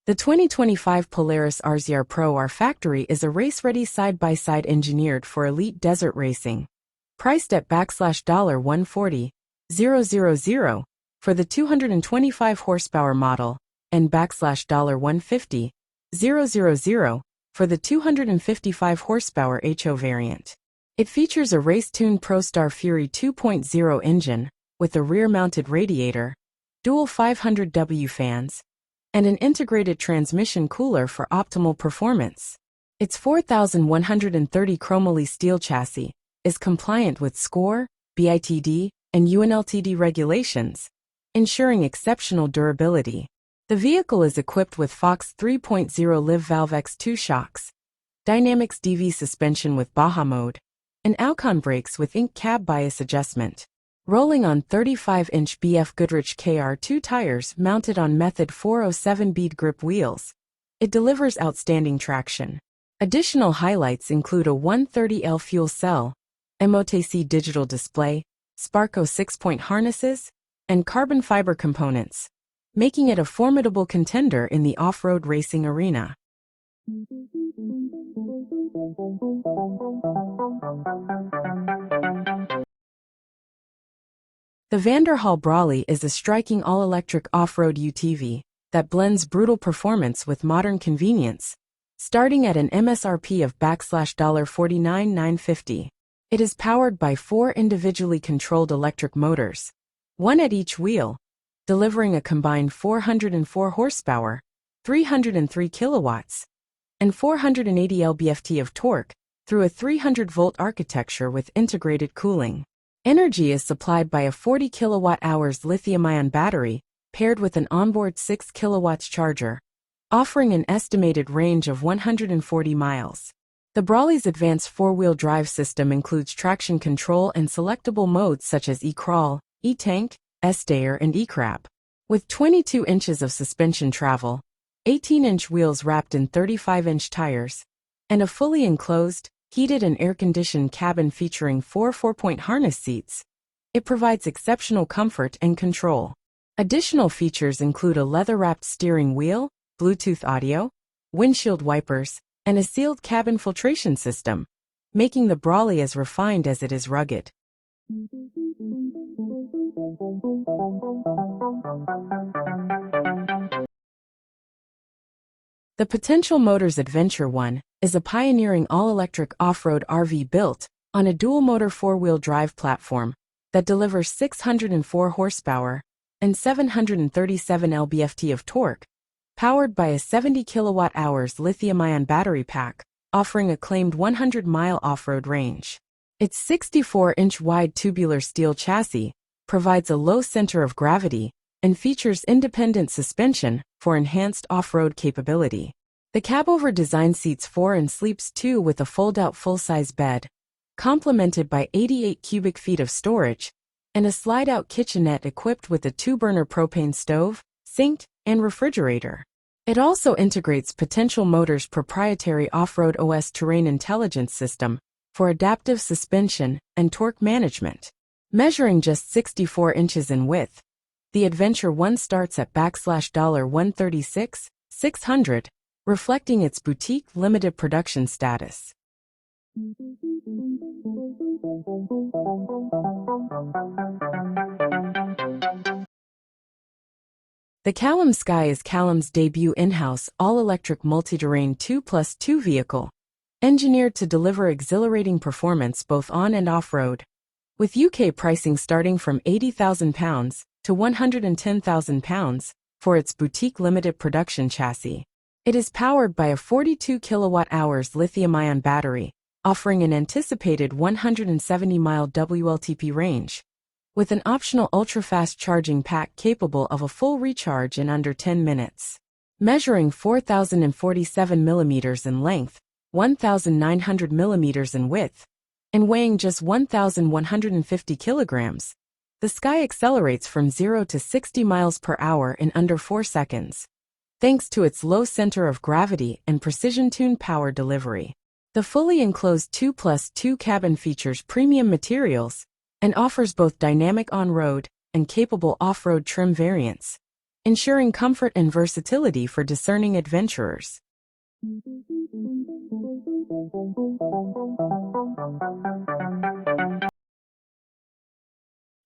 The 2025 Polaris RZR Pro R Factory is a race-ready side-by-side engineered for elite desert racing. Priced at $140,000 for the 225 horsepower model and $150,000 for the 255 horsepower HO variant. It features a race-tuned ProStar Fury 2.0 engine with a rear-mounted radiator, dual 500W fans, and an integrated transmission cooler for optimal performance. Its 4,130 chromoly steel chassis is compliant with SCORE, BITD, and UNLTD regulations, ensuring exceptional durability. The vehicle is equipped with Fox 3.0 Live Valve X2 shocks, Dynamics DV suspension with Baja mode, and Alcon brakes with Inc cab bias adjustment. Rolling on 35-inch BF Goodrich KR2 tires mounted on Method 407 bead grip wheels, it delivers outstanding traction. Additional highlights include a 130L fuel cell, MOTC digital display, Sparco 6-point harnesses, and carbon fiber components, making it a formidable contender in the off-road racing arena. The Vanderhall Brawley is a striking all-electric off-road UTV that blends brutal performance with modern convenience, starting at an MSRP of $49,950. It is powered by 4 individually controlled electric motors, one at each wheel, delivering a combined 404 horsepower, 303 kilowatts, and 480 lb-ft of torque through a 300-volt architecture with integrated cooling. Energy is supplied by a 40 kilowatt-hours lithium-ion battery paired with an onboard 6 kilowatts charger, offering an estimated range of 140 miles. The Brawley's advanced four-wheel drive system includes traction control and selectable modes such as e-crawl, e-tank, S-stayer, and e-crab. With 22 inches of suspension travel, 18-inch wheels wrapped in 35-inch tires, and a fully enclosed, heated and air-conditioned cabin featuring 4 4-point harness seats, it provides exceptional comfort and control. Additional features include a leather-wrapped steering wheel, Bluetooth audio, windshield wipers, and a sealed cabin filtration system, making the Brawley as refined as it is rugged. The Potential Motors Adventure 1 is a pioneering all-electric off-road RV built on a dual-motor four-wheel drive platform that delivers 604 horsepower and 737 lb-ft of torque, powered by a 70 kilowatt-hours lithium-ion battery pack, offering a claimed 100-mile off-road range. Its 64-inch wide tubular steel chassis provides a low center of gravity and features independent suspension for enhanced off-road capability. The cabover design seats 4 and sleeps 2 with a fold-out full-size bed, complemented by 88 cubic feet of storage, and a slide-out kitchenette equipped with a 2-burner propane stove, sink, and refrigerator. It also integrates Potential Motors' proprietary off-road OS terrain intelligence system for adaptive suspension and torque management. Measuring just 64 inches in width, the Adventure 1 starts at $136,600, reflecting its boutique limited production status. The Callum Skye is Callum's debut in-house all-electric multi-terrain 2+2 vehicle, engineered to deliver exhilarating performance both on and off-road. With UK pricing starting from £80,000 to £110,000 for its boutique limited production chassis. It is powered by a 42 kilowatt-hours lithium-ion battery, offering an anticipated 170-mile WLTP range, with an optional ultra-fast charging pack capable of a full recharge in under 10 minutes. Measuring 4,047 millimeters in length, 1,900 millimeters in width, and weighing just 1,150 kilograms, the Skye accelerates from 0 to 60 miles per hour in under 4 seconds, thanks to its low center of gravity and precision-tuned power delivery. The fully enclosed 2+2 cabin features premium materials and offers both dynamic on-road and capable off-road trim variants, ensuring comfort and versatility for discerning adventurers.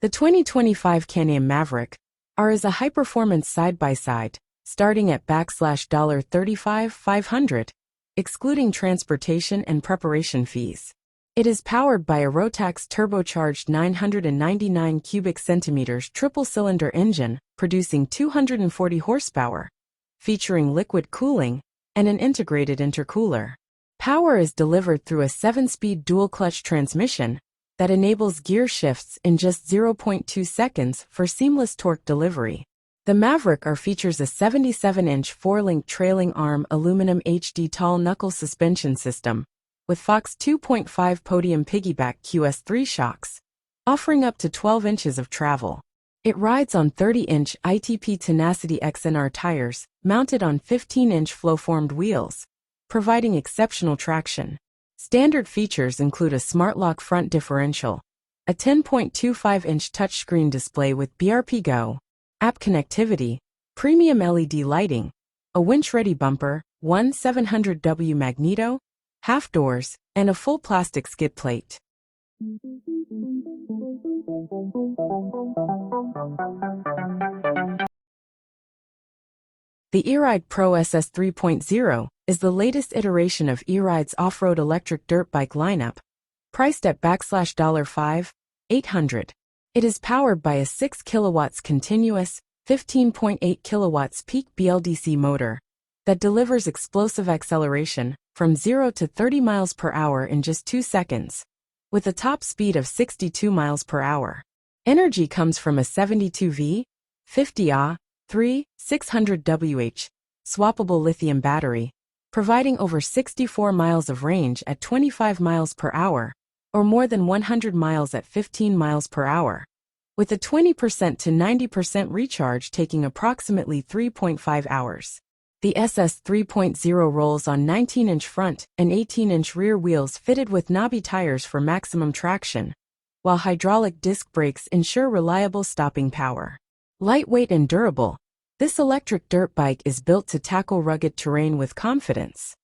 The 2025 Can-Am Maverick R is a high-performance side-by-side, starting at $35,500, excluding transportation and preparation fees. It is powered by a Rotax turbocharged 999 cubic centimeters triple-cylinder engine, producing 240 horsepower, featuring liquid cooling and an integrated intercooler. Power is delivered through a 7-speed dual-clutch transmission that enables gear shifts in just 0.2 seconds for seamless torque delivery. The Maverick R features a 77-inch 4-link trailing arm aluminum HD tall knuckle suspension system with Fox 2.5 podium piggyback QS3 shocks, offering up to 12 inches of travel. It rides on 30-inch ITP Tenacity XNR tires mounted on 15-inch flow-formed wheels, providing exceptional traction. Standard features include a smart-lock front differential, a 10.25-inch touchscreen display with BRP Go, app connectivity, premium LED lighting, a winch-ready bumper, one 700W magneto, half doors, and a full plastic skid plate. The E-Ride Pro SS 3.0 is the latest iteration of E-Ride's off-road electric dirt bike lineup, priced at $5,800. It is powered by a 6 kilowatts continuous, 15.8 kilowatts peak BLDC motor that delivers explosive acceleration from 0 to 30 miles per hour in just 2 seconds, with a top speed of 62 miles per hour. Energy comes from a 72V, 50Ah, 600Wh, swappable lithium battery, providing over 64 miles of range at 25 miles per hour, or more than 100 miles at 15 miles per hour, with a 20% to 90% recharge taking approximately 3.5 hours. The SS 3.0 rolls on 19-inch front and 18-inch rear wheels fitted with knobby tires for maximum traction, while hydraulic disc brakes ensure reliable stopping power. Lightweight and durable, this electric dirt bike is built to tackle rugged terrain with confidence.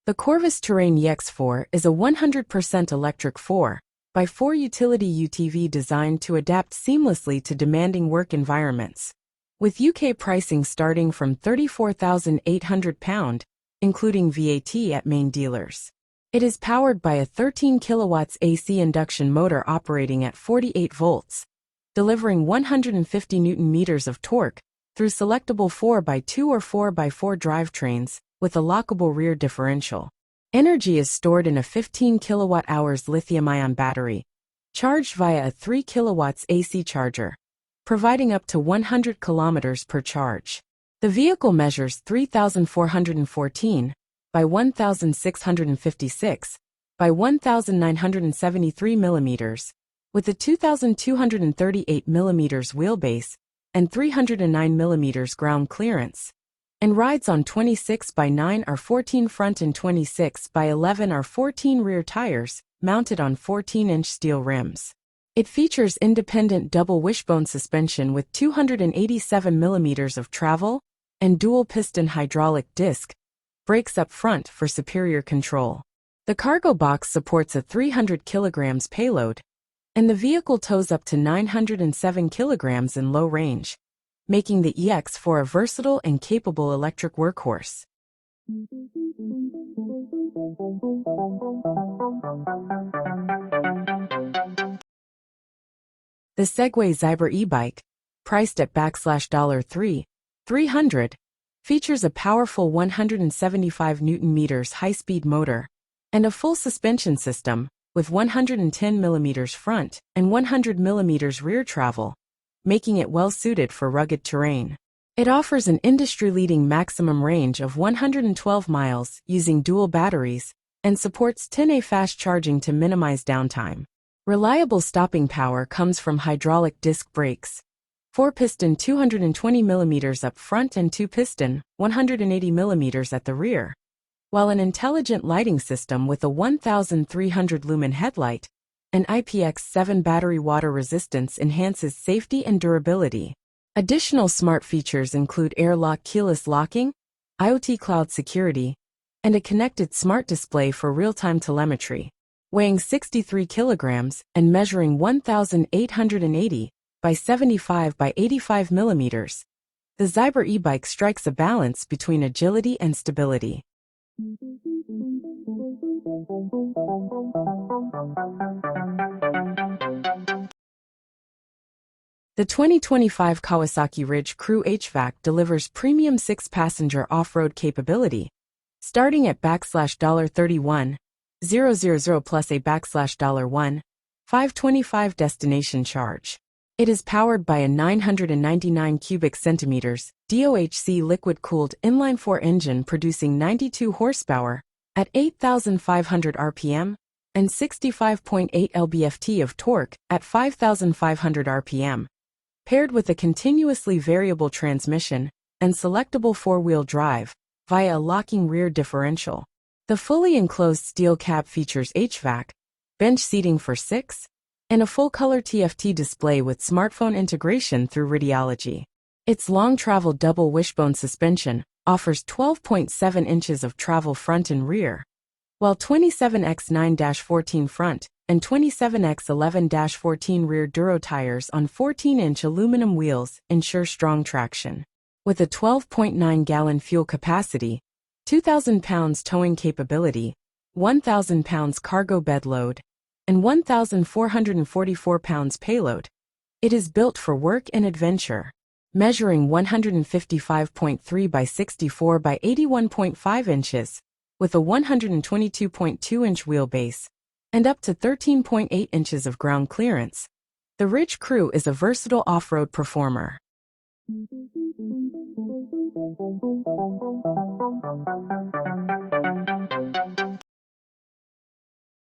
The Corvus Terrain EX4 is a 100% electric 4x4 utility UTV designed to adapt seamlessly to demanding work environments. With UK pricing starting from £34,800, including VAT at main dealers. It is powered by a 13 kilowatts AC induction motor operating at 48 volts, delivering 150 Nm of torque through selectable 4x2 or 4x4 drivetrains with a lockable rear differential. Energy is stored in a 15 kilowatt-hours lithium-ion battery, charged via a 3 kilowatts AC charger, providing up to 100 kilometers per charge. The vehicle measures 3,414 by 1,656 by 1,973 millimeters, with a 2,238 millimeters wheelbase and 309 millimeters ground clearance, and rides on 26 by 9 or 14 front and 26 by 11 or 14 rear tires, mounted on 14-inch steel rims. It features independent double wishbone suspension with 287 millimeters of travel and dual-piston hydraulic disc brakes up front for superior control. The cargo box supports a 300 kilograms payload, and the vehicle tows up to 907 kilograms in low range, making the EX4 a versatile and capable electric workhorse. The Segway Xyber e-bike, priced at $3,300, features a powerful 175 Nm high-speed motor and a full suspension system with 110 mm front and 100 mm rear travel, making it well-suited for rugged terrain. It offers an industry-leading maximum range of 112 miles using dual batteries and supports 10A fast charging to minimize downtime. Reliable stopping power comes from hydraulic disc brakes, 4-piston 220 mm up front and 2-piston 180 mm at the rear, while an intelligent lighting system with a 1,300 lumen headlight and IPX7 battery water resistance enhances safety and durability. Additional smart features include air-lock keyless locking, IoT cloud security, and a connected smart display for real-time telemetry. Weighing 63 kilograms and measuring 1,880 by 75 by 85 millimeters, the Xyber e-bike strikes a balance between agility and stability. The 2025 Kawasaki Ridge Crew HVAC delivers premium 6-passenger off-road capability, starting at $31,000 plus a $1,525 destination charge. It is powered by a 999 cubic centimeters DOHC liquid-cooled inline-4 engine producing 92 horsepower at 8,500 RPM and 65.8 lb-ft of torque at 5,500 RPM. Paired with a continuously variable transmission and selectable four-wheel drive via a locking rear differential. The fully enclosed steel cab features HVAC, bench seating for 6, and a full-color TFT display with smartphone integration through Radiology. Its long-travel double wishbone suspension offers 12.7 inches of travel front and rear, while 27x9-14 front and 27x11-14 rear Duro tires on 14-inch aluminum wheels ensure strong traction. With a 12.9-gallon fuel capacity, 2,000 pounds towing capability, 1,000 pounds cargo bed load, and 1,444 pounds payload, it is built for work and adventure. Measuring 155.3 by 64 by 81.5 inches, with a 122.2-inch wheelbase, and up to 13.8 inches of ground clearance, the Ridge Crew is a versatile off-road performer.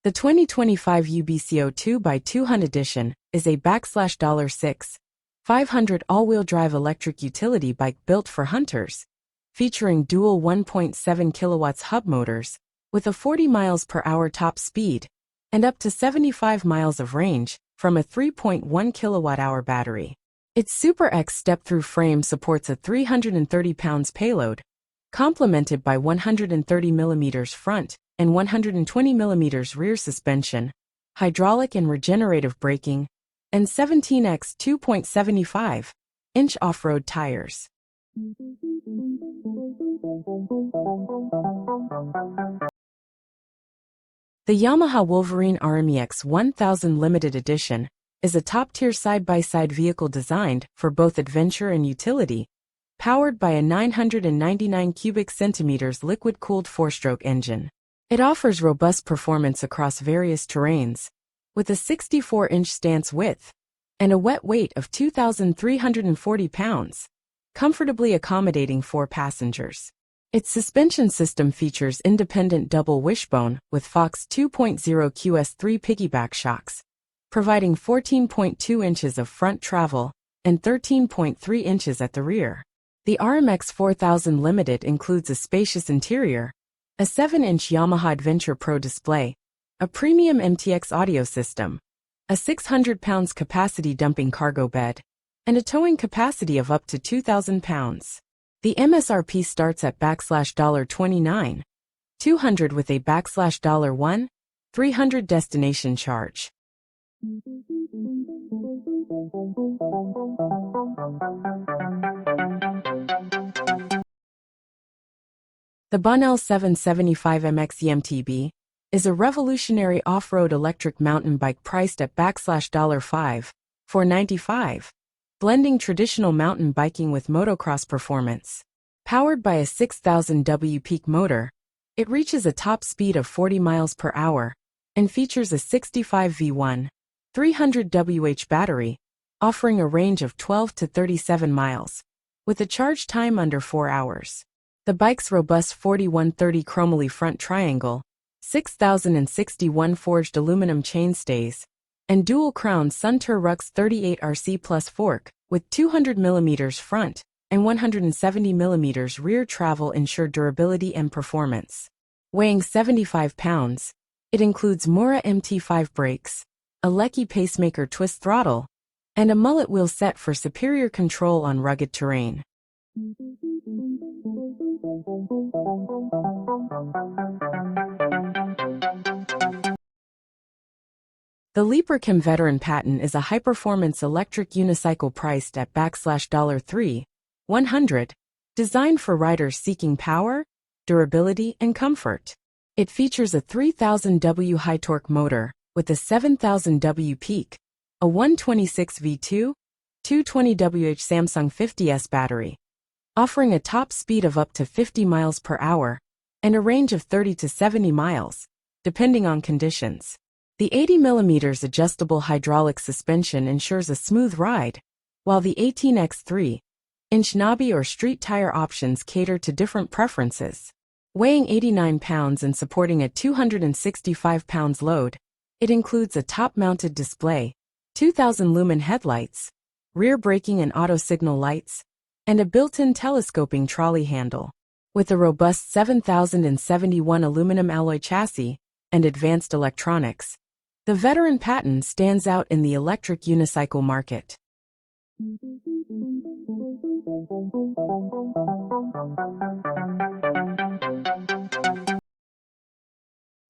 The 2025 UBCO 2x2 Edition is a $6,500 all-wheel drive electric utility bike built for hunters, featuring dual 1.7 kilowatts hub motors with a 40 miles per hour top speed and up to 75 miles of range from a 3.1 kilowatt-hour battery. Its Super X step-through frame supports a 330 pounds payload, complemented by 130 mm front and 120 mm rear suspension, hydraulic and regenerative braking, and 17x 2.75-inch off-road tires. The Yamaha Wolverine RMAX 1000 Limited Edition is a top-tier side-by-side vehicle designed for both adventure and utility, powered by a 999 cubic centimeters liquid-cooled 4-stroke engine. It offers robust performance across various terrains, with a 64-inch stance width and a wet weight of 2,340 pounds, comfortably accommodating 4 passengers. Its suspension system features independent double wishbone with Fox 2.0 QS3 piggyback shocks, providing 14.2 inches of front travel and 13.3 inches at the rear. The RMX 4000 Limited includes a spacious interior, a 7-inch Yamaha Adventure Pro display, a premium MTX audio system, a 600 pounds capacity dumping cargo bed, and a towing capacity of up to 2,000 pounds. The MSRP starts at $29,200 with a $1,300 destination charge. The Bonnell 775 MX EMTB is a revolutionary off-road electric mountain bike priced at $5,495, blending traditional mountain biking with motocross performance. Powered by a 6,000 W peak motor, it reaches a top speed of 40 miles per hour and features a 65 V1, 300 Wh battery, offering a range of 12 to 37 miles, with a charge time under 4 hours. The bike's robust 4130 chromoly front triangle, 6,061 forged aluminum chainstays, and dual-crown Suntour Rux 38 RC Plus fork with 200 mm front and 170 mm rear travel ensure durability and performance. Weighing 75 pounds, it includes Mura MT5 brakes, a Lecky pacemaker twist throttle, and a mullet wheel set for superior control on rugged terrain. The Leaperkim Veteran Patton is a high-performance electric unicycle priced at $3,100, designed for riders seeking power, durability, and comfort. It features a 3000 W high-torque motor with a 7000 W peak, a 126 V2, 220 WH Samsung 50S battery, offering a top speed of up to 50 miles per hour and a range of 30 to 70 miles, depending on conditions. The 80mm adjustable hydraulic suspension ensures a smooth ride, while the 18x 3-inch knobby or street tire options cater to different preferences. Weighing 89 pounds and supporting a 265 pounds load, it includes a top-mounted display, 2000 lumen headlights, rear braking and auto signal lights, and a built-in telescoping trolley handle. With a robust 7071 aluminum alloy chassis and advanced electronics, the Veteran Patton stands out in the electric unicycle market.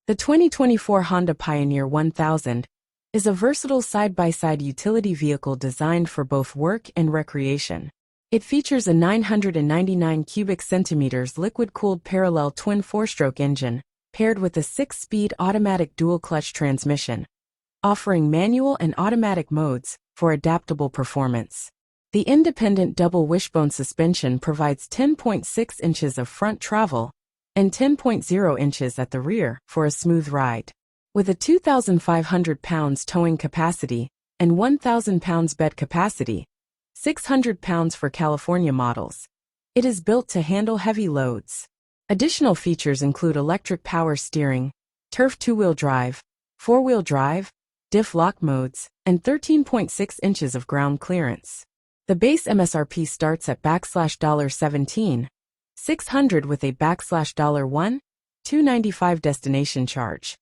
The 2024 Honda Pioneer 1000 is a versatile side-by-side utility vehicle designed for both work and recreation. It features a 999 cubic centimeters liquid-cooled parallel twin four-stroke engine, paired with a 6-speed automatic dual-clutch transmission, offering manual and automatic modes for adaptable performance. The independent double wishbone suspension provides 10.6 inches of front travel and 10.0 inches at the rear for a smooth ride. With a 2,500 pounds towing capacity and 1,000 pounds bed capacity, 600 pounds for California models, it is built to handle heavy loads. Additional features include electric power steering, turf two-wheel drive, four-wheel drive, diff lock modes, and 13.6 inches of ground clearance. The base MSRP starts at $17,600 with a $1,295 destination charge.